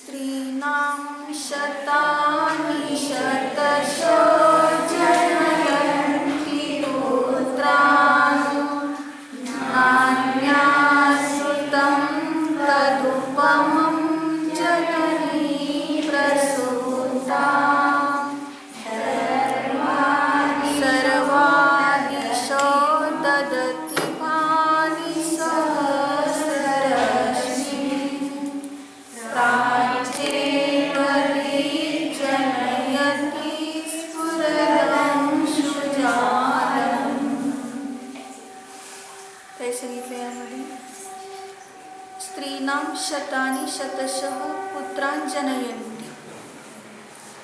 स्त्रीणां शतानि शतशो जनयन्ति पुत्रान् नान्यासुतं तदुपमं जननी प्रसूता सर्वादिशो ददति भानि सहस्ररश्मिः प्राच्येव जनयति स्फुरदंशुजालम्. काय सांगितलं यामध्ये? स्त्रीणां शतानि शतशः पुत्रान् जनयन्ति.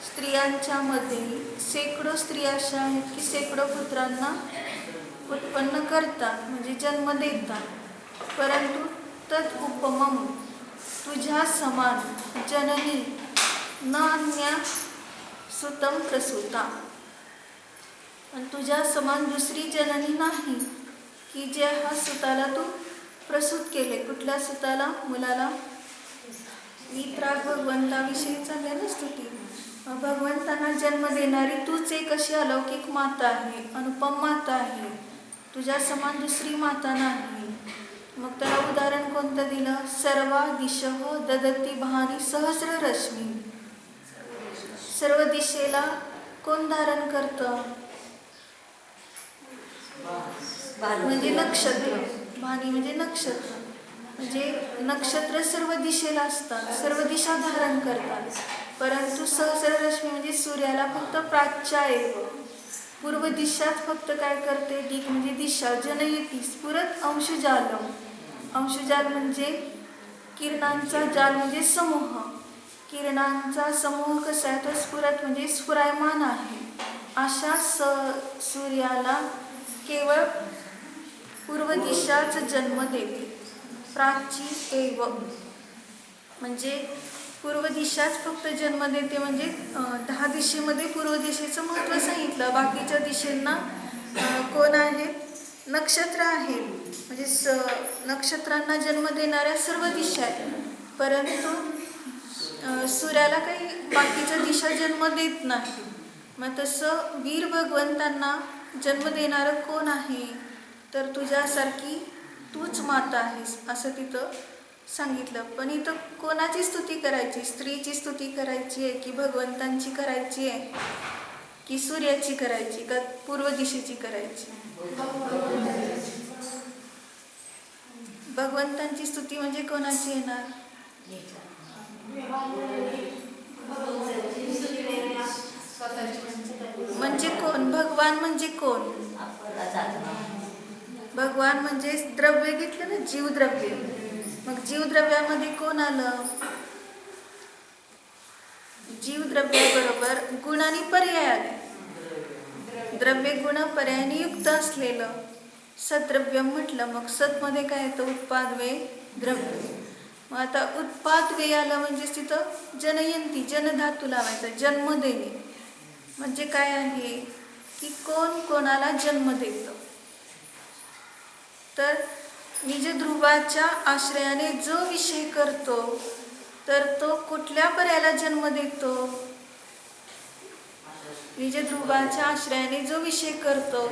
स्त्रियांच्या मध्ये शेकडो स्त्रिया अशा आहेत की शेकडो पुत्रांना उत्पन्न करतात, म्हणजे जन्म देतात. परंतु तत् उपमम, तुझ्या समान, जननी न अन्या सुतम प्रसूता, आणि तुझ्या समान दुसरी जननी नाही की ज्या हा सुताला तू प्रसूत केले. कुठल्या सुताला? मुलाला. वित्राग भगवंताविषयी चालले ना स्तुती. भगवंतांना जन्म देणारी तूच एक अशी अलौकिक माता आहे, अनुपम माता आहे. तुझ्या समान दुसरी माता नाही. मग त्याला उदाहरण कोणतं दिलं? सर्वा दिशः ददती भानी सहस्र रश्मी. सर्व दिशेला कोण धारण करतं? म्हणजे नक्षत्र. भानी म्हणजे नक्षत्र, म्हणजे नक्षत्र सर्व दिशेला असतात, सर्व दिशा धारण करतात. परंतु सहस्र रश्मी म्हणजे सूर्याला फक्त प्राच्या एव, पूर्व दिशाच फक्त काय करते? दिक म्हणजे दिशा. जनयती स्फुरत अंशुजालम. अंशुजाल म्हणजे किरणांचा जाल, म्हणजे समूह. किरणांचा समूह कसा आहे? तर स्फुरत म्हणजे स्फुरायमान आहे. अशा सूर्याला केवळ पूर्व दिशाच जन्म देते. प्राची एव म्हणजे पूर्व दिशाच फक्त जन्म देते. म्हणजे 10 दिशेमध्ये पूर्व दिशेचं महत्त्व सांगितलं. बाकीच्या दिशेंना कोण आहेत? नक्षत्र आहेत. म्हणजे नक्षत्रांना जन्म देणाऱ्या सर्व दिशा आहेत. परंतु सूर्याला काही बाकीच्या दिशा जन्म देत नाही. मग तसं वीर भगवंतांना जन्म देणारं कोण आहे? तर तुझ्यासारखी तूच माता आहेस असं तिथं सांगितलं. पण इथं कोणाची स्तुती करायची? स्त्रीची स्तुती करायची आहे की भगवंतांची करायची आहे की सूर्याची करायची का पूर्व दिशेची करायची? भगवंतांची स्तुती म्हणजे कोणाची येणार? म्हणजे कोण? भगवान म्हणजे कोण? भगवान म्हणजे द्रव्य घेतलं ना, जीवद्रव्य. मग जीवद्रव्यामध्ये कोण आलं? जीवद्रव्याबरोबर गुण आणि पर्याय आले. द्रव्य गुण पर्यायाने युक्त असलेलं सद्द्रव्य म्हटलं. मग सतमध्ये काय येतं? उत्पादवे द्रव्य. मग आता उत्पादवे आलं म्हणजे तिथं जनयंती, जनधातू लावायचा. जन्म देणे म्हणजे काय आहे की कोण कोणाला जन्म देतं? तर निज ध्रुवाच्या आश्रयाने जो विषय करतो तर तो कुठल्या पर्यायाला जन्म देतो? निज ध्रुवाच्या आश्रयाने जो विषय करतो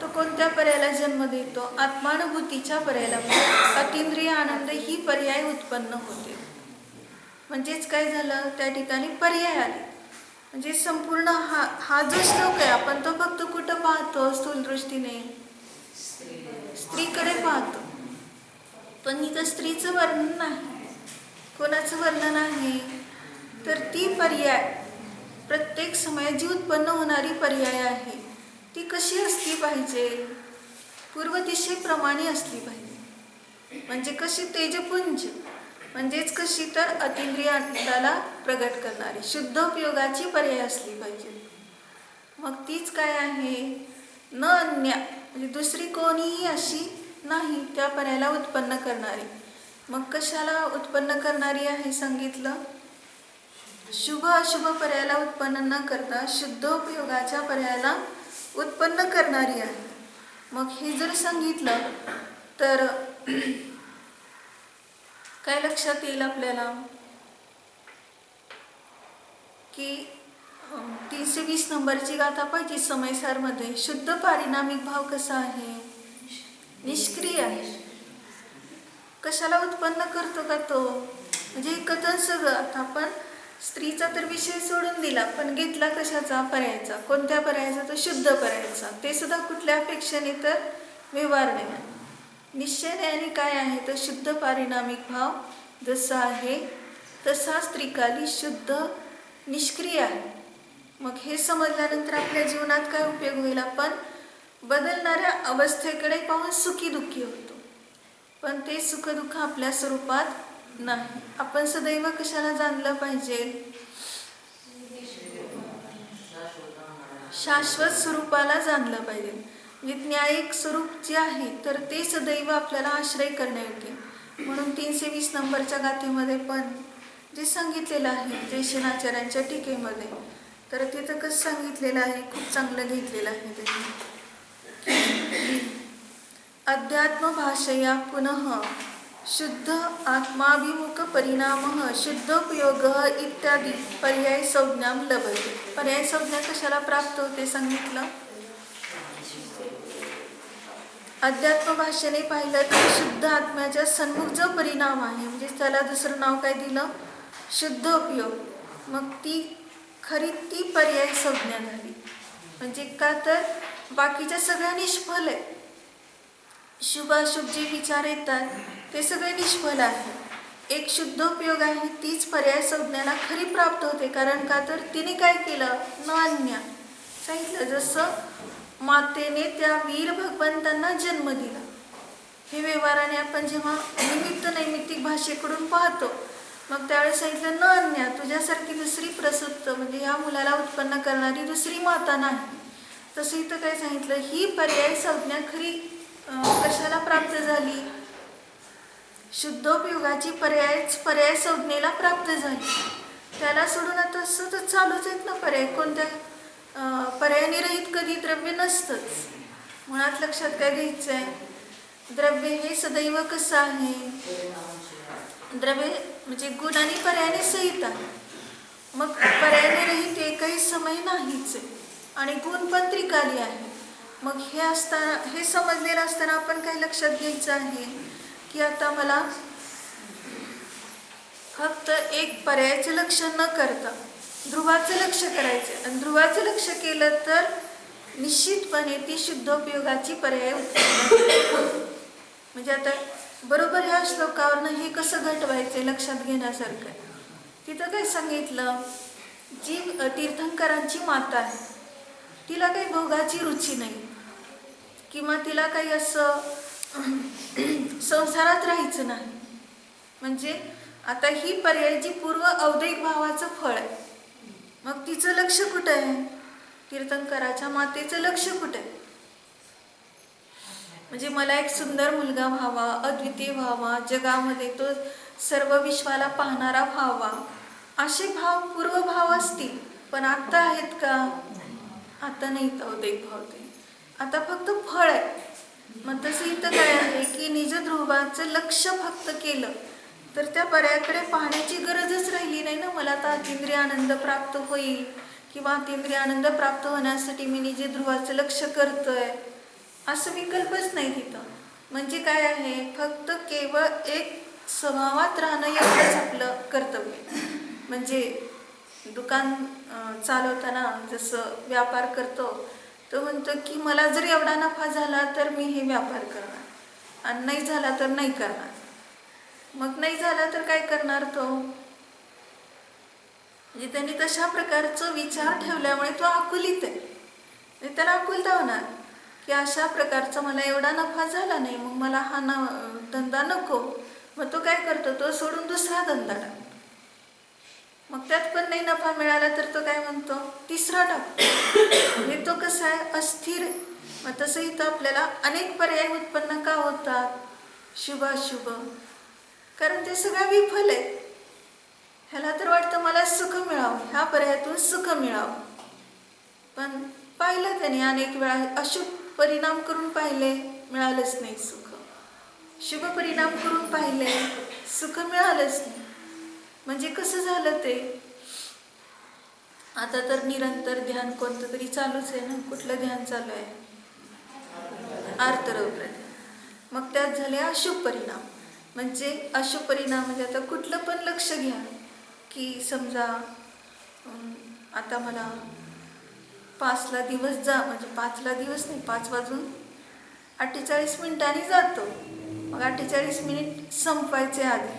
तो कोणत्या पर्यायाला जन्म देतो? आत्मानुभूतीच्या पर्यायाला. अतींद्रिय आनंद ही पर्याय उत्पन्न होते. म्हणजेच काय झालं? त्या ठिकाणी पर्याय आले. म्हणजे संपूर्ण हा जो श्लोक आहे आपण तो फक्त कुठं पाहतो? स्थूल दृष्टीने स्त्रीकडे पाहतो. पण इथं स्त्रीचं वर्णन नाही. कोणाचं वर्णन आहे? तर ती पर्याय प्रत्येक समयात जी उत्पन्न होणारी पर्याय आहे ती कशी असली पाहिजे? पूर्व दिशेप्रमाणे असली पाहिजे. म्हणजे कशी? तेजपुंज. म्हणजेच कशी? तर अतींद्रिय आनंदाला प्रगट करणारी शुद्ध उपयोगाची पर्याय असली पाहिजे. मग तीच काय आहे? न अन्या म्हणजे दुसरी कोणीही अशी नाही त्या पर्यायाला उत्पन्न करणारी. मग कशाला उत्पन्न करणारी आहे सांगितलं? शुभ अशुभ पर्यायाला उत्पन्न न करता शुद्ध उपयोगाच्या पर्यायाला उत्पन्न करणारी आहे. मग हे जर सांगितलं तर काय लक्षात येईल आपल्याला? की 320 नंबरची गाथा पाहिजे समयसारमध्ये. शुद्ध पारिणामिक भाव कसा आहे? निष्क्रिय आहे. कशाला उत्पन्न करतो का तो? म्हणजे हे कथन सगळं आता आपण स्त्रीचा तर विषय सोडून दिला, पण घेतला कशाचा? पर्यायचा. कोणत्या पर्यायाचा? तो शुद्ध पर्यायचा. ते सुद्धा कुठल्या अपेक्षेने? तर व्यवहारणे, निश्चयने. आणि काय आहे? तर शुद्ध पारिणामिक भाव जसा आहे तसाच त्रिकाली शुद्ध निष्क्रिय आहे. मग हे समजल्यानंतर आपल्या जीवनात काय उपयोग होईल? आपण बदलणाऱ्या अवस्थेकडे पाहून सुखी दुःखी होतो, पण ते सुखदुःख आपल्या स्वरूपात नाही. आपण सदैव कशाला जाणलं पाहिजे? शाश्वत स्वरूपाला जाणलं पाहिजे. न्यायिक स्वरूप जे आहे तर ते सदैव आपल्याला आश्रय करण्यायोग्य. म्हणून 320 नंबरच्या गाथेमध्ये पण जे सांगितलेलं आहे जयशनाचार्यांच्या टीकेमध्ये, तर तिथं कसं सांगितलेलं आहे? खूप चांगलं लिहिलेलं आहे त्यांनी. अध्यात्म भाषया पुनः शुद्ध आत्माभिमुख परिणाम शुद्धोपयोग इत्यादी पर्याय संज्ञा लभते. पर्याय संज्ञा कशाला प्राप्त होते सांगितलं? अध्यात्म भाषेने पाहिलं तर शुद्ध आत्म्याच्या सन्मुख जो परिणाम आहे, म्हणजे त्याला दुसरं नाव काय दिलं? शुद्धोपयोग. मग ती खरी ती पर्याय संज्ञा झाली. म्हणजे का? तर बाकीच्या सगळ्या निष्फळ आहे. शुभाशुभ जे विचार येतात ते सगळे निष्फळ आहे. एक शुद्धोपयोग आहे, तीच पर्याय संज्ञाला खरी प्राप्त होते. कारण का? तर तिने काय केलं? न अन्या सांगितलं. जसं मातेने त्या वीर भगवंतांना जन्म दिला. हे व्यवहाराने आपण जेव्हा निमित्त नैमित्तिक भाषेकडून पाहतो, मग त्यावेळेस सांगितलं न अन्या, तुझ्यासारखी दुसरी प्रसूत म्हणजे ह्या मुलाला उत्पन्न करणारी दुसरी माता नाही. तसं इथं काय सांगितलं? ही पर्याय संज्ञा खरी कशाला प्राप्त झाली? शुद्धोपयोगाची पर्याय संज्ञेला प्राप्त झाली. त्याला सोडून आता सतत चालूच आहेत ना पर्याय. कोणत्या पर्यायाने रहित कधी द्रव्य नसतंच. मुळात लक्षात काय घ्यायचं आहे? द्रव्य हे सदैव कसं आहे? द्रव्य म्हणजे गुण आणि पर्यायाने सहित आहे. मग पर्यायाने रहित एकही समय नाहीच आहे आणि गुण पण त्रिकाली आहे. मग हे समजलेलं असताना आपण काय लक्षात घ्यायचं आहे की आता मला फक्त एक पर्यायाचं लक्ष न करता ध्रुवाचं लक्ष करायचं. आणि ध्रुवाचं लक्ष केलं तर निश्चितपणे ती शुद्धोपयोगाची पर्याय म्हणजे आता बरोबर ह्या श्लोकावरनं हे कसं घटवायचं लक्षात घेण्यासारखं. तिथं काय सांगितलं? जी तीर्थंकरांची माता आहे तिला काही भोगाची रुची नाही, किंवा तिला काही असं संसारात राहायचं नाही. म्हणजे आता ही पर्यायची पूर्व औदैक भावाचं फळ आहे. मग तिचं लक्ष कुठं आहे? तीर्थंकराच्या मातेचं लक्ष कुठं आहे? म्हणजे मला एक सुंदर मुलगा व्हावा, अद्वितीय व्हावा, जगामध्ये तो सर्व विश्वाला पाहणारा व्हावा, असे भाव पूर्वभाव असतील. पण आता आहेत का? आता नाही औदैक भाव. ते आता फक्त फळ आहे. मग तसं इथं काय आहे की निज ध्रुवाचं लक्ष फक्त केलं तर त्या पर्यायाकडे पाहण्याची गरजच राहिली नाही ना. मला आता अतींद्रिय आनंद प्राप्त होईल किंवा अतींद्रिय आनंद प्राप्त होण्यासाठी मी निज ध्रुवाचं लक्ष करतोय असं विकल्पच नाही तिथं. म्हणजे काय आहे? फक्त केवळ एक स्वभावात राहणं एवढंच आपलं कर्तव्य. म्हणजे दुकान चालवताना जसं व्यापार करतो तो म्हणतो की मला जर एवढा नफा झाला तर मी हे व्यापार करणार, आणि नाही झाला तर नाही करणार. मग नाही झाला तर काय करणार तो? म्हणजे त्यांनी तशा प्रकारचं विचार ठेवल्यामुळे तो आकुलित आहे. म्हणजे त्याला आकुलता होणार की अशा प्रकारचा मला एवढा नफा झाला नाही, मग मला हा धंदा नको. मग तो काय करतो? तो सोडून दुसरा धंदा टाकतो. मग त्यात पण नाही नफा मिळाला तर तो काय म्हणतो? तिसरा टाकतो. म्हणजे तो कसा आहे? अस्थिर. मग तसं इथं आपल्याला अनेक पर्याय उत्पन्न का होतात? शुभाशुभ. कारण ते सगळं विफल आहे. ह्याला तर वाटतं मला सुख मिळावं, ह्या पर्यायातून सुख मिळावं, पण पाहिलं त्याने अनेक वेळा अशुभ परिणाम करून पाहिले, मिळालंच नाही सुख. शुभ परिणाम करून पाहिले, सुख मिळालंच नाही. म्हणजे कसं झालं ते? आता तर निरंतर ध्यान कोणतं तरी चालूच आहे ना. कुठलं ध्यान चालू आहे? आर्तरौद्र ध्यान. मग त्यात झाले अशुभ परिणाम. म्हणजे अशुभ परिणाम म्हणजे आता कुठलं पण लक्ष घ्या, की समजा आता मला 5ला दिवस म्हणजे 5ला दिवस नाही, 5:48 जातो. मग 48 मिनिट संपवायचे आधी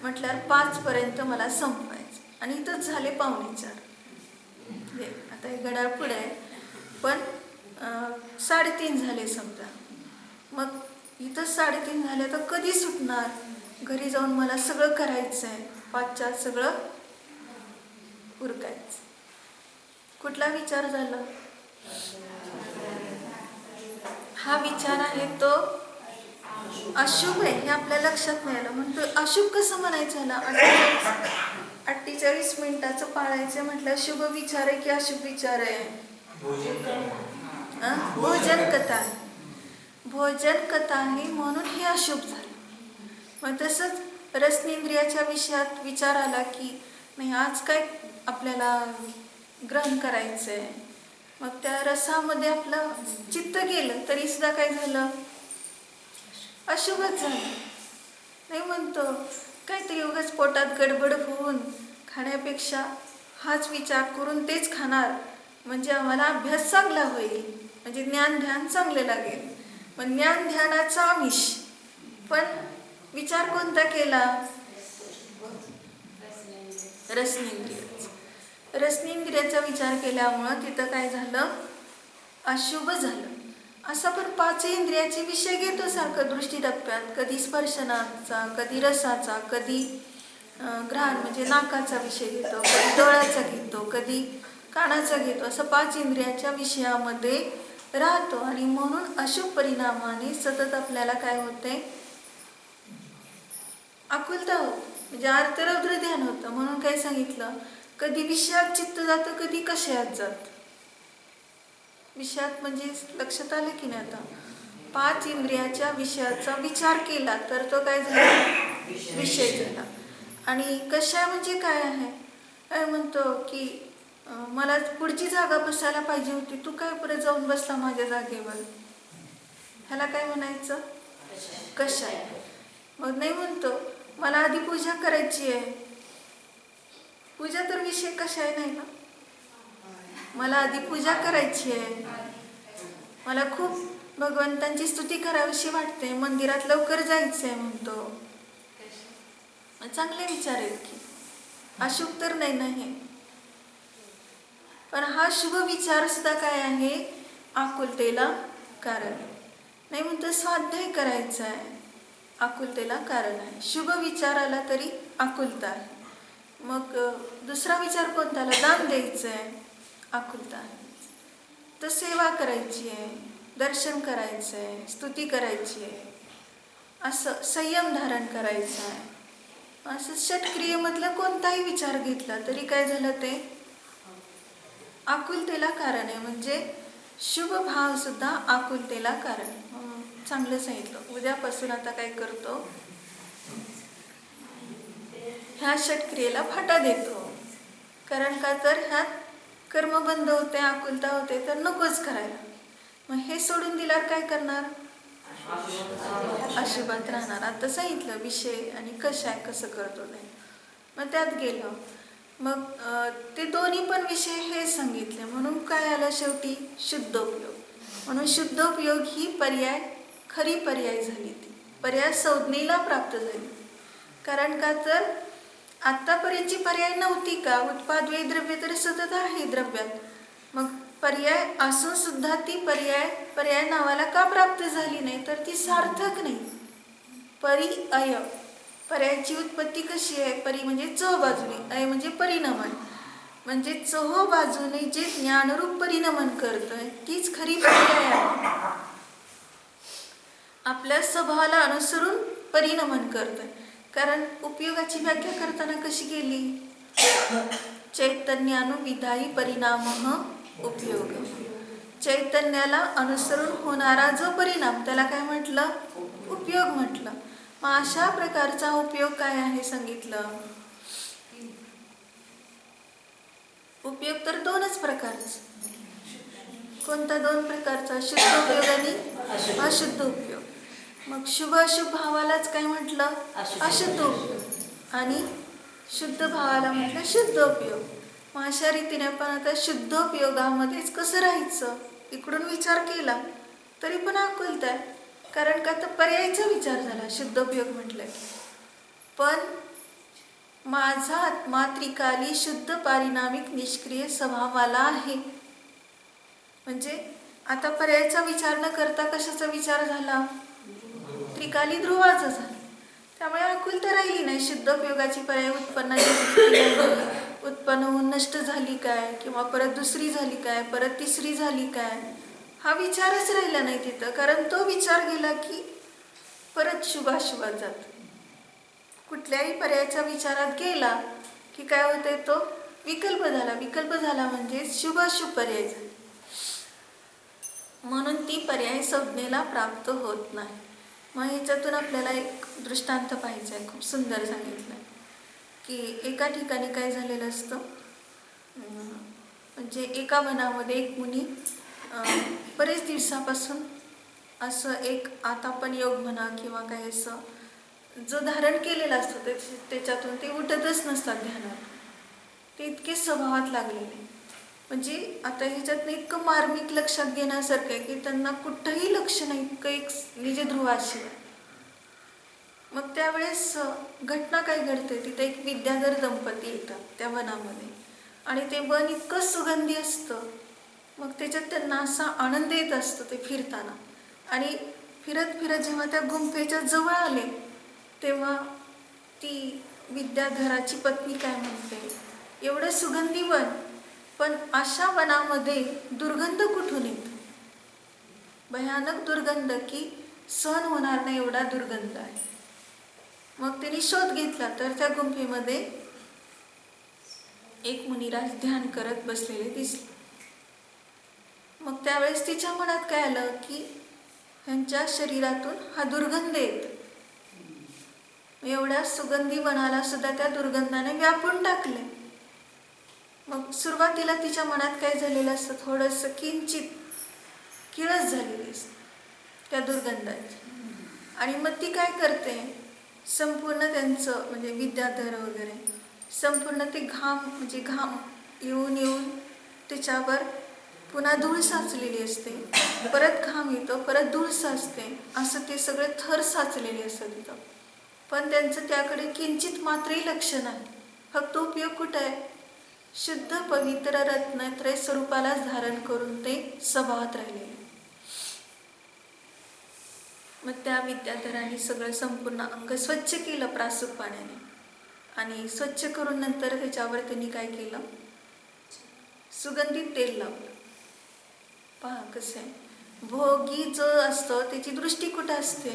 म्हटल्यावर 5पर्यंत मला संपवायचं. आणि इथंच झाले 3:45. आता हे घड्याळ पुढे आहे, पण 3:30 झाले समजा. मग इथं 3:30 झाले तर कधी सुटणार? घरी जाऊन मला सगळं करायचं आहे, 5च्या सगळं उरकायचं. कुठला विचार झाला? हा विचार आहे तो अशुभ आहे, हे आपल्या लक्षात नाही आलं. म्हणतो अशुभ कसं म्हणायचं ह्याला? 48 मिनिटाचं पाळायचं म्हटलं शुभ विचार आहे की अशुभ विचार आहे? भोजन कथा आहे. भोजन कथा आहे म्हणून हे अशुभ झालं. मग तसंच रसनेंद्रियाच्या विषयात विचार आला की नाही आज काय आपल्याला ग्रहण करायचं आहे. मग त्या रसामध्ये आपलं चित्त गेलं तरी सुद्धा काय झालं? अशुभच झालं. नाही म्हणतो काहीतरी उगाच पोटात गडबड होऊन खाण्यापेक्षा हाच विचार करून तेच खाणार म्हणजे आम्हाला अभ्यास चांगला होईल, म्हणजे ज्ञान ध्यान चांगले लागेल. मग ज्ञान ध्यानाचा आमिष, पण विचार कोणता केला? रसनेंद्रियाचा. रसनेंद्रियाचा विचार केल्यामुळं तिथं काय झालं? अशुभ झालं. असं पण 5 इंद्रियाचे विषय घेतो सारखं दृष्टी टप्प्यात, कधी स्पर्शनाचा, कधी रसाचा, कधी घ्राण म्हणजे नाकाचा विषय घेतो, कधी डोळ्याचा घेतो, कधी कानाचा घेतो. असं 5 इंद्रियाच्या विषयामध्ये राहतो. आणि म्हणून अशुभ परिणामाने सतत आपल्याला काय होते? आकुलता होत. म्हणजे आर्तरौद्र ध्यान होतं. म्हणून काय सांगितलं? कधी विषयात चित्त जातं, कधी कशात जात. विषयात म्हणजे लक्षात आलं की नाही? आता 5 इंद्रियाच्या विषयाचा विचार केला तर तो काय झाला? विषय झाला. आणि कशा म्हणजे काय आहे? काय म्हणतो की मला पुढची जागा बसायला पाहिजे होती, तू काय परत जाऊन बसला माझ्या जागेवर. ह्याला काय म्हणायचं? कशा. मग नाही म्हणतो मला आधी पूजा करायची आहे. पूजा तर विषय कशा आहे नाही ना. मला आधी पूजा करायची आहे, मला खूप भगवंतांची स्तुती करावीशी वाटते, मंदिरात लवकर जायचं आहे म्हणतो. चांगले विचार आहेत की, अशुभ तर नाही ना हे. पण हा शुभ विचार सुद्धा काय आहे? आकुलतेला कारण आहे. नाही म्हणतो स्वाध्याय करायचा आहे, आकुलतेला कारण आहे. शुभ विचार आला तरी आकुलता आहे. मग दुसरा विचार कोणता आला? दान द्यायचं आहे, आकुलता आहे. तर सेवा करायची आहे, दर्शन करायचं आहे, स्तुती करायची आहे, असं संयम धारण करायचं आहे. असं षटक्रियेमधला कोणताही विचार घेतला तरी काय झालं? ते आकुलतेला कारण आहे. म्हणजे शुभ भाव सुद्धा आकुलतेला कारण. चांगलं सांगितलं. उद्यापासून आता काय करतो? ह्या षटक्रियेला फाटा देतो. कारण का तर ह्यात कर्म बंद होते, आकुलता होते, तर नकोच करायला. मग हे सोडून दिल्यावर काय करणार? अशुभात राहणार. आता सांगितलं विषय आणि कशाय कसं करतो ते. मग त्यात गेलो. मग ते दोन्ही पण विषय हे सांगितले. म्हणून काय आलं शेवटी? शुद्धोपयोग. म्हणून शुद्धोपयोग ही पर्याय खरी पर्याय झाली. ती पर्याय संज्ञेला प्राप्त झाली. कारण का तर आत्तापर्यंतची पर्याय नव्हती का? उत्पादवे द्रव्य तर सतत आहे द्रव्यात. मग पर्याय असून सुद्धा ती पर्याय नावाला का प्राप्त झाली नाही? तर ती सार्थक नाही. परी अय, पर्यायाची उत्पत्ती कशी आहे? परी म्हणजे चह बाजूने, अय म्हणजे परिणमन. म्हणजे चह बाजूने जे ज्ञानरूप परिणमन करतोय तीच खरी पर्याय आहे. आपल्या स्वभावाला अनुसरून परिणमन करतोय. कारण उपयोगाची व्याख्या करताना कशी केली? चैतन्यानुविधायी परिणामः उपयोग. चैतन्याला अनुसरून होणारा जो परिणाम त्याला काय म्हटलं? उपयोग म्हटलं. मग अशा प्रकारचा उपयोग काय आहे सांगितलं? उपयोग प्रकारचं. कोणता? 2 प्रकारचा, शुद्ध उपयोग आणि अशुद्ध उपयोग. मग शुभ अशुभ भावालाच काय म्हटलं? अशुद्ध उपयोग. आणि शुद्ध भावाला म्हटलं शुद्ध उपयोग. मग अशा रीतीने आपण आता शुद्ध उपयोगामध्येच कसं राहायचं इकडून विचार केला तरी पण आकुलत आहे. कारण का तर पर्यायचा विचार झाला शुद्ध उपयोग म्हटलं की. पण माझा आत्मा त्रिकाली शुद्ध पारिणामिक निष्क्रिय स्वभावाला आहे. म्हणजे आता पर्यायचा विचार न करता कशाचा विचार झाला? त्रिकाली ध्रुवाचा झाला. त्यामुळे आकुलता राहिली नाही. शुद्ध उपयोगाची पर्याय उत्पन्न होऊन नष्ट झाली काय, किंवा परत दुसरी झाली काय, परत तिसरी झाली काय, हा विचारच राहिला नाही तिथं. कारण तो विचार गेला की परत शुभाशुभात जातो. कुठल्याही पर्यायाच्या विचारात गेला की काय होते? तो विकल्प झाला. विकल्प झाला म्हणजे शुभाशुभ पर्याय झाला. म्हणून ती पर्याय संज्ञेला प्राप्त होत नाही. मग ह्याच्यातून आपल्याला एक दृष्टांत पाहायचा आहे. खूप सुंदर सांगितलं आहे की एका ठिकाणी काय झालेलं असतं, म्हणजे एका वनामध्ये एक मुनी बरेच दिवसापासून असं एक आता पण योग म्हणा किंवा काही असं जो धारण केलेला असतो त्याच्यातून ते उठतच नसतात ध्यानात. ते इतके स्वभावात लागलेले. म्हणजे आता ह्याच्यातनं इतकं मार्मिक लक्षात घेण्यासारखं आहे की त्यांना कुठंही लक्ष नाही, इतकं एक निज ध्रुवाशिवाय. मग त्यावेळेस घटना काय घडते, तिथे एक विद्याधर दंपती येतात त्या वनामध्ये आणि ते वन इतकं सुगंधी असतं. मग त्याच्यात त्यांना असा आनंद येत असतो ते फिरताना. आणि फिरत फिरत जेव्हा त्या गुंफेच्या जवळ आले तेव्हा ती विद्याधराची पत्नी काय म्हणते, एवढं सुगंधी वन, पण अशा वनामध्ये दुर्गंध कुठून येतो? भयानक दुर्गंध की सहन होणार नाही एवढा दुर्गंध आहे. मग तिने शोध घेतला तर त्या गुंफेमध्ये एक मुनिराज ध्यान करत बसलेले दिसले. मग त्यावेळेस तिच्या मनात काय आलं की ह्यांच्या शरीरातून हा दुर्गंध येतो. एवढ्या सुगंधी वनाला सुद्धा त्या दुर्गंधाने व्यापून टाकले. मग सुरुवातीला तिच्या मनात काय झालेलं असतं, थोडंसं किंचित किळस झालेली असते त्या दुर्गंधाची. आणि मग ती काय करते, संपूर्ण त्यांचं म्हणजे विद्याधर वगैरे संपूर्ण ते म्हणजे घाम येऊन येऊन त्याच्यावर पुन्हा धूळ साचलेली असते, परत घाम येतो, परत धूळ साचते, असं ते सगळे थर साचलेले असतात तिथं. पण त्यांचं त्याकडे किंचित मात्रही लक्ष नाही. फक्त उपयोग कुठं आहे? शुद्ध पवित्र रत्नत्रय स्वरूपालाच धारण करून ते स्वभावात राहिलेले. मग त्या विद्याधराने सगळं संपूर्ण अंग स्वच्छ केलं प्रासूक पाण्याने. आणि स्वच्छ करून नंतर त्याच्यावर त्यांनी काय केलं, सुगंधित तेल लावलं. पहा कसं आहे, भोगी जो असतो त्याची दृष्टी कुठं असते?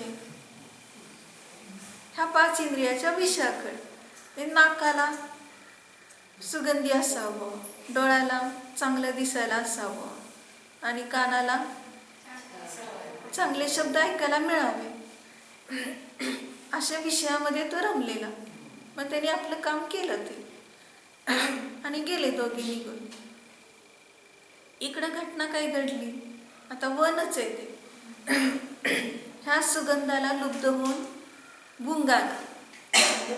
ह्या 5 इंद्रियाच्या विषयाकडे. नाकाला सुगंधी असावं, डोळ्याला चांगलं दिसायला असावं, आणि कानाला चांगले शब्द ऐकायला मिळावे, अशा विषयामध्ये तो रमलेला. मग त्याने आपलं काम केलं ते आणि गेले दोघे निघून. इकडं घटना काय घडली, आता वनच आहे ते. ह्या सुगंधाला लुब्ध होऊन भुंगा,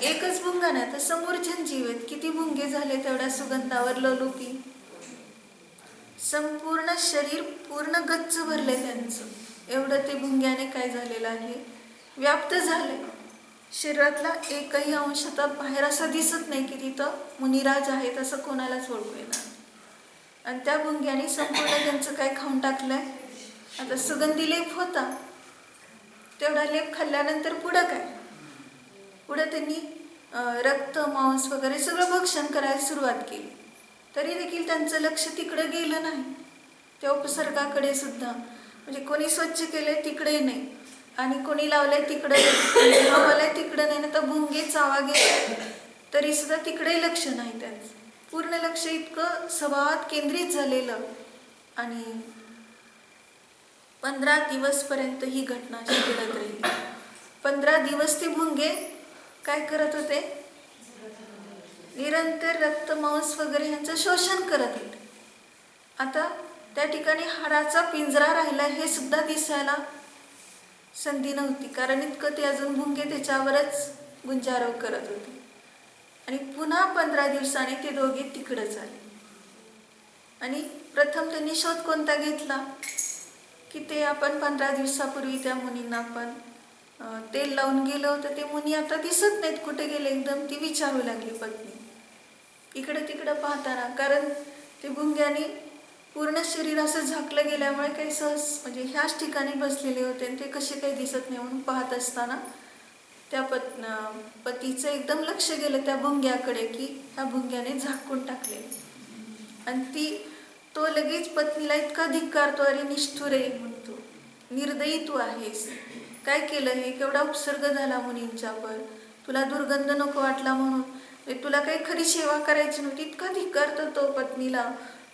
एकच भुंगा नाही तर समोरचे जीव आहेत, किती भुंगे झाले तेवढ्या सुगंधावर लोलुपी. संपूर्ण शरीर पूर्ण गच्च भरले त्यांचं. एवढं ते भुंग्याने काय झालेलं आहे, व्याप्त झाले. शरीरातला एकही अंश आता बाहेर असा दिसत नाही की तिथं मुनिराज आहेत असं कोणालाच ओळखू येणार. आणि त्या भुंग्याने संपूर्ण त्यांचं काय खाऊन टाकलंय. आता सुगंधी लेप होता, तेवढा लेप खाल्ल्यानंतर पुढं काय, पुढं त्यांनी रक्त मांस वगैरे सगळं भक्षण करायला सुरुवात केली. तरी देखील त्यांचं लक्ष तिकडे गेलं नाही, त्या उपसर्गाकडे सुद्धा. म्हणजे कोणी स्वच्छ केलंय तिकडे नाही, आणि कोणी लावलंय तिकडे लावलंय तिकडे नाही, ना तर भुंगे चावा गेले तरी सुद्धा तिकडे लक्ष नाही त्यांचं. पूर्ण लक्ष इतकं स्वभावात केंद्रित झालेलं. आणि 15 दिवसपर्यंत ही घटना घडत राहिली. 15 दिवस ते भुंगे काय करत होते, निरंतर रक्त मांस वगैरे ह्यांचं शोषण करत होते. आता त्या ठिकाणी हाडाचा पिंजरा राहिला हे सुद्धा दिसायला संधी नव्हती, कारण इतकं ते अजून भुंगे त्याच्यावरच गुंजारव करत होते. आणि पुन्हा 15 दिवसांनी ते दोघे तिकडंच आले. आणि प्रथम त्यांनी शोध कोणता घेतला की ते आपण 15 दिवसापूर्वी त्या मुनींना आपण तेल लावून गेलो होतं, ते मुनी आता दिसत नाहीत, कुठे गेले. एकदम ती विचारू लागली पत्नी इकडं तिकडं पाहताना, कारण ते भुंग्याने पूर्ण शरीर असं झाकलं गेल्यामुळे काही सहज म्हणजे ह्याच ठिकाणी बसलेले होते आणि ते कसे काही दिसत नाही. म्हणून पाहत असताना त्या पतीचं एकदम लक्ष गेलं त्या भुंग्याकडे की ह्या भुंग्याने झाकून टाकले. आणि तो लगेच पत्नीला इतका धिक्कारतो, अरे निष्ठुर आहे म्हणतो, निर्दयी तू आहेस, काय केलं हे, केवढा उपसर्ग झाला मुनींच्यावर, तुला दुर्गंध नको वाटला म्हणून, तुला काही खरी सेवा करायची नव्हती. इतका धिक्कारतो तो पत्नीला,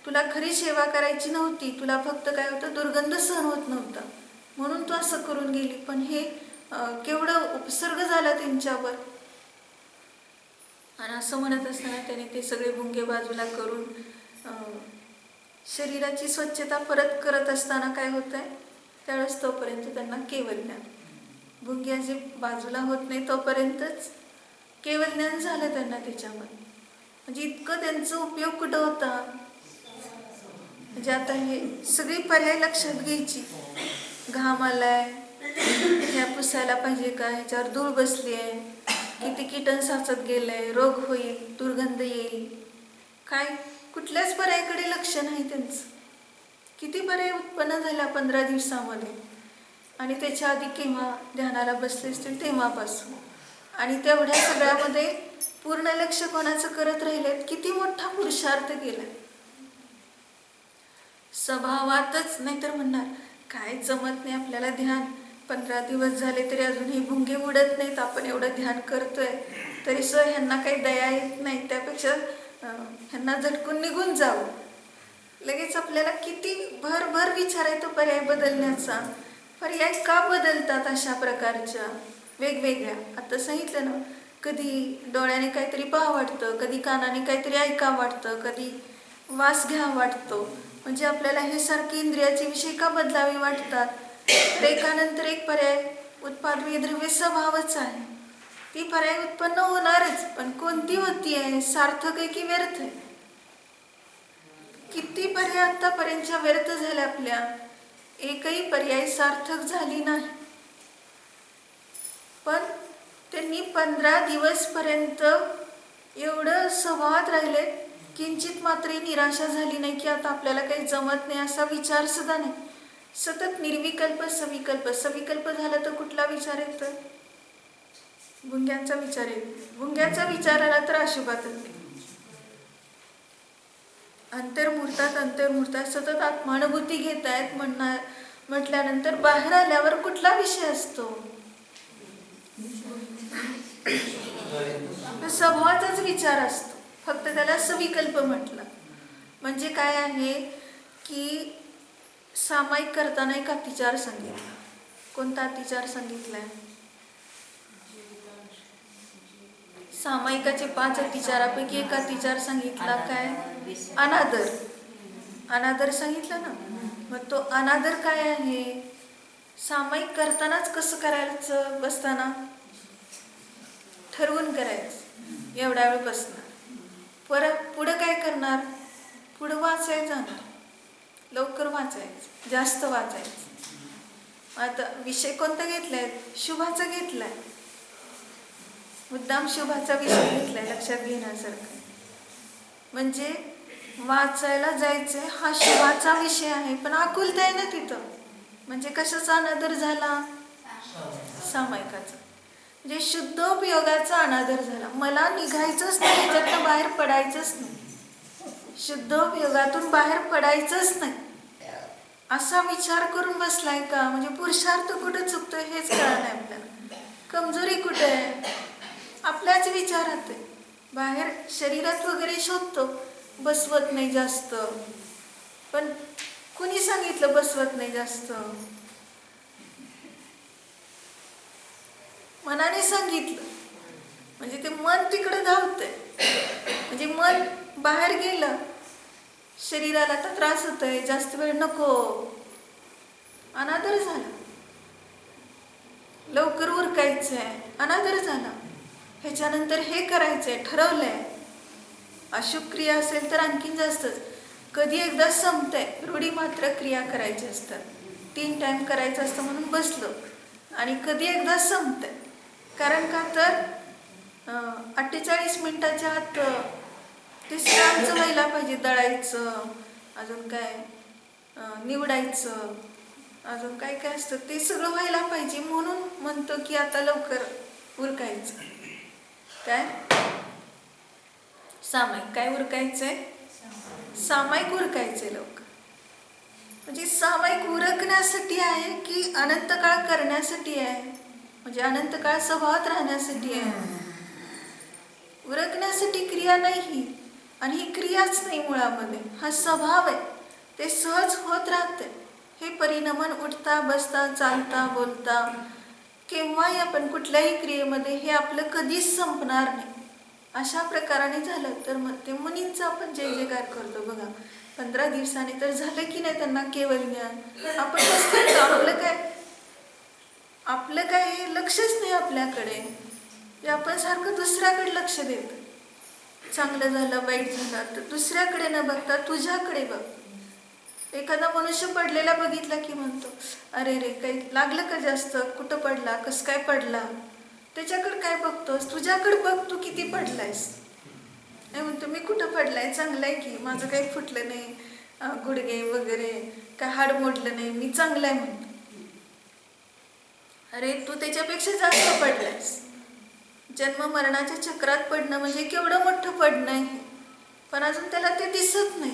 तुला खरी सेवा करायची नव्हती, तुला फक्त काय होतं, दुर्गंध सहन होत नव्हता म्हणून तू असं करून गेली. पण हे केवढं उपसर्ग झाला त्यांच्यावर. आणि असं म्हणत असताना त्याने ते सगळे भुंगे बाजूला करून शरीराची स्वच्छता परत करत असताना काय होत आहे, त्यावेळेस तोपर्यंत त्यांना केवल ज्ञान, भुंगे जे बाजूला होत नाही तोपर्यंतच केवल ज्ञान झालं त्यांना त्याच्यामध्ये. म्हणजे इतकं त्यांचा उपयोग कुठं होता, म्हणजे आता हे सगळी पर्याय लक्षात घ्यायची. घाम आलाय, ह्या पुसायला पाहिजे का, ह्याच्यावर धूळ बसली आहे, किती कीटन साचत गेलंय, रोग होईल, दुर्गंध येईल, काय कुठल्याच पर्यायाकडे लक्ष नाही त्यांचं. किती पर्याय उत्पन्न झाला 15 दिवसामध्ये. आणि त्याच्या आधी केव्हा ध्यानाला बसले असतील तेव्हापासून. आणि तेवढ्या सगळ्यामध्ये पूर्ण लक्ष कोणाचं करत राहिलेत, किती मोठा पुरुषार्थ केला. स्वभावातच, नाहीतर म्हणणार काय जमत नाही आपल्याला ध्यान, 15 दिवस झाले तरी अजून हे भुंगे उडत नाहीत, आपण एवढं ध्यान करतोय तरी ह्यांना काही दया येत नाही, त्यापेक्षा ह्यांना झटकून निघून जावं. लगेच आपल्याला किती भर विचार येतो पर्याय बदलण्याचा. पर्याय का बदलतात अशा प्रकारच्या वेगवेगळ्या. आता सांगितलं ना, कधी डोळ्याने काहीतरी पाहावं वाटतं, कधी कानाने काहीतरी ऐकावं वाटतं, कधी वास घ्यावा वाटतो. म्हणजे आपल्याला हे सारखे इंद्रियाचे विषय का बदलावे वाटतात, तर एकानंतर एक पर्याय उत्पादन द्रव्य स्वभावच आहे. ती पर्याय उत्पन्न होणारच, पण कोणती होती आहे, सार्थक आहे की व्यर्थ आहे. किती पर्याय आतापर्यंतच्या व्यर्थ झाल्या आपल्या, एकही पर्याय सार्थक झाली नाही. पण त्यांनी 15 दिवस पर्यंत एवढं स्वभावात राहिले, किंचित मात्र निराशा झाली नाही की आता आपल्याला काही जमत नाही असा विचार सुद्धा नाही. सतत निर्विकल्प सविकल्प. सविकल्प झाला तर कुठला विचार येतो, भुंग्यांचा विचार येतो. भुंग्यांचा विचार आला तर अशुभात येते. अंतर्मुहूर्तात सतत आत्मानुभूती घेत आहेत म्हटल्यानंतर बाहेर आल्यावर कुठला विषय असतो, स्वभावाचाच विचार असतो, फक्त त्याला सविकल्प म्हटलं. म्हणजे काय आहे की सामायिक करताना एक अतिचार सांगितला. कोणता अतिचार सांगितलाय, सामायिकाचे 5 अतिचारापैकी एक अतिचार सांगितला, काय, अनादर. अनादर सांगितलं ना. मग तो अनादर काय आहे, सामायिक करतानाच कसं करायचं, बसताना ठरवून करायचं, एवढा वेळ बसणार, परत पुढं काय करणार, पुढं वाचायचं जाणार, लवकर वाचायचं, जास्त वाचायचं. आता विषय कोणता घेतलाय, शुभाचा घेतलाय, मुद्दाम शुभाचा विषय घेतलाय, लक्षात घेण्यासारखं. म्हणजे वाचायला जायचंय हा शुभाचा विषय आहे, पण आकुलता आहे ना तिथं. म्हणजे कशाचा अनादर झाला, सामायिकाचा. म्हणजे शुद्ध उपयोगाचा अनादर झाला. मला निघायचंच नाही, ह्याच्यातनं बाहेर पडायचंच नाही, शुद्ध उपयोगातून बाहेर पडायचंच नाही असा विचार करून बसलाय का. म्हणजे पुरुषार्थ कुठं चुकतोय हेच कळलं नाही आपल्याला. कमजोरी कुठे आहे, आपल्याच विचारात आहे. बाहेर शरीरात वगैरे शोधतो, बसवत नाही जास्त. पण कुणी सांगितलं बसवत नाही जास्त, मनाने सांगितलं. म्हणजे ते मन तिकडे धावतंय. म्हणजे मन बाहेर गेलं शरीराला तर त्रास होतोय, जास्त वेळ नको, अनादर झाला. लवकर उरकायचंय, अनादर झाला. ह्याच्यानंतर हे करायचंय, ठरवलंय. अशुभ क्रिया असेल तर आणखीन जास्तच. कधी एकदा संपतंय, रूढी मात्र क्रिया करायची असतात. 3 टाइम करायचं असतं म्हणून बसलो, आणि कधी एकदा संपतंय. कारण का तर 48 मिनिटाच्या आत ते सगळं आमचं व्हायला पाहिजे. दळायचं, अजून काय निवडायचं, अजून काय काय असतं ते सगळं व्हायला पाहिजे. म्हणून म्हणतो की आता लवकर उरकायचं. काय सामायिक, काय उरकायचंय? सामायिक उरकायचंय लवकर. म्हणजे सामायिक उरकण्यासाठी आहे की अनंत काळ करण्यासाठी आहे? म्हणजे अनंत काळ स्वभावात राहण्यासाठी आहे. उरकण्यासाठी क्रिया नाही ही, आणि ही क्रियाच नाही मुळामध्ये, हा स्वभाव आहे. ते सहज होत राहते. हे परिणमन उठता बसता चालता बोलता केव्हाही आपण कुठल्याही क्रियेमध्ये हे आपलं कधीच संपणार नाही. अशा प्रकाराने झालं तर मग ते मुनींचा आपण जय जयकार करतो बघा. 15 दिवसांनी तर झालं की नाही त्यांना केवळ ज्ञान. आपण आपलं काय हे लक्षच नाही आपल्याकडे. आपण सारखं दुसऱ्याकडे लक्ष देतो. चांगलं झालं वाईट झालं तर दुसऱ्याकडे न बघता तुझ्याकडे बघ. एखादा मनुष्य पडलेला बघितला की म्हणतो, अरे रे काही लागलं का जास्त, कुठं पडला, कसं काय पडला. त्याच्याकडे काय बघतोस? तुझ्याकडे बघ, तू किती पडलायस. नाही म्हणतो मी कुठं पडलाय, चांगलं आहे की, माझं काही फुटलं नाही, गुडघे वगैरे काय हाड मोडलं नाही, मी चांगलं आहे म्हणतो. अरे तू त्याच्यापेक्षा जास्त पडलायस. जन्म मरणाच्या चक्रात पडणं म्हणजे केवढं मोठं पडणं आहे. पण अजून त्याला ते दिसत नाही.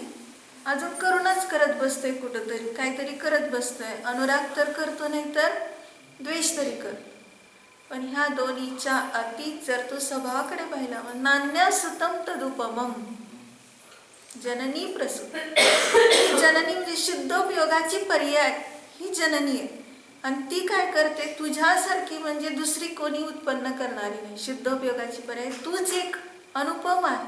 अजून करुणाच करत बसतोय, कुठंतरी काहीतरी करत बसतोय. अनुराग तर करतो, नाही तर द्वेष तरी कर. पण ह्या दोन्हीच्या अति जर तू स्वभावाकडे पाहिला, नान्या सुतम तदुपमम, जननी प्रसूत. जननी म्हणजे शुद्धोपयोगाची पर्याय ही जननी आहे. आणि ती काय करते? तुझ्यासारखी म्हणजे दुसरी कोणी उत्पन्न करणारी नाही. शुद्धोपयोगाची पर्याय तूच एक अनुपम आहे.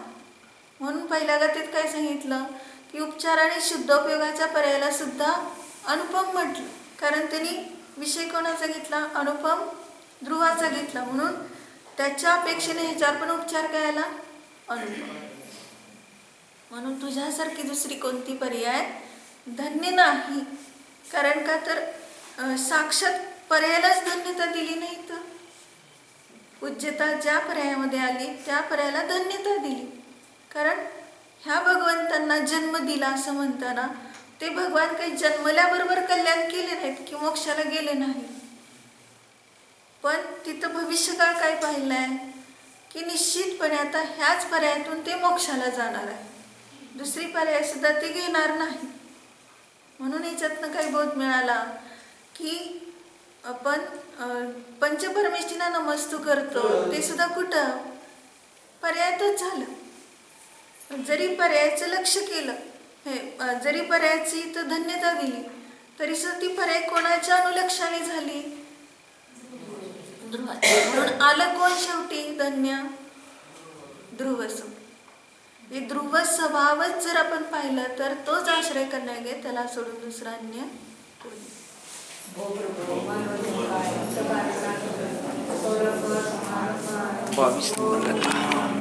म्हणून पहिल्या गाथेत काय सांगितलं की उपचाराने शुद्धोपयोगाच्या पर्यायाला सुद्धा अनुपम म्हटलं. कारण त्यांनी विषय कोणाचा घेतला? अनुपम ध्रुवाचा घेतला. म्हणून त्याच्या अपेक्षेने ह्याच्यावर पण उपचार करायला अनुपम. म्हणून तुझ्यासारखी दुसरी कोणती पर्याय धन्य नाही. कारण का तर साक्षात पर्यायालाच धन्यता दिली नाही. तर पूज्यता ज्या पर्यायामध्ये आली त्या पर्यायाला धन्यता दिली. कारण ह्या भगवंतांना जन्म दिला असं म्हणताना ते भगवान काही जन्मल्याबरोबर कल्याण केले नाहीत की मोक्षाला गेले नाही. पण तिथं भविष्यकाळ काय पाहिलंय की निश्चितपणे आता ह्याच पर्यायातून ते मोक्षाला जाणार आहे. दुसरी पर्याय सुद्धा ते घेणार नाही. म्हणून याच्यातनं काही बोध मिळाला की आपण पंचपरमेष्ठींना नमस्तू करतो ते सुद्धा कुठं? पर्यायातच झालं. जरी पर्यायाचं लक्ष केलं, जरी पर्यायाची तर धन्यता दिली, तरी सुद्धा ती पर्याय कोणाच्या अनुलक्षाने झाली? ध्रुवाची. म्हणून आलं कोण शेवटी धन्य? ध्रुवसम. हे ध्रुव स्वभावच जर आपण पाहिलं तर तोच आश्रय करण्यागे, त्याला सोडून दुसरा अन्य कोणी. 22 नंबर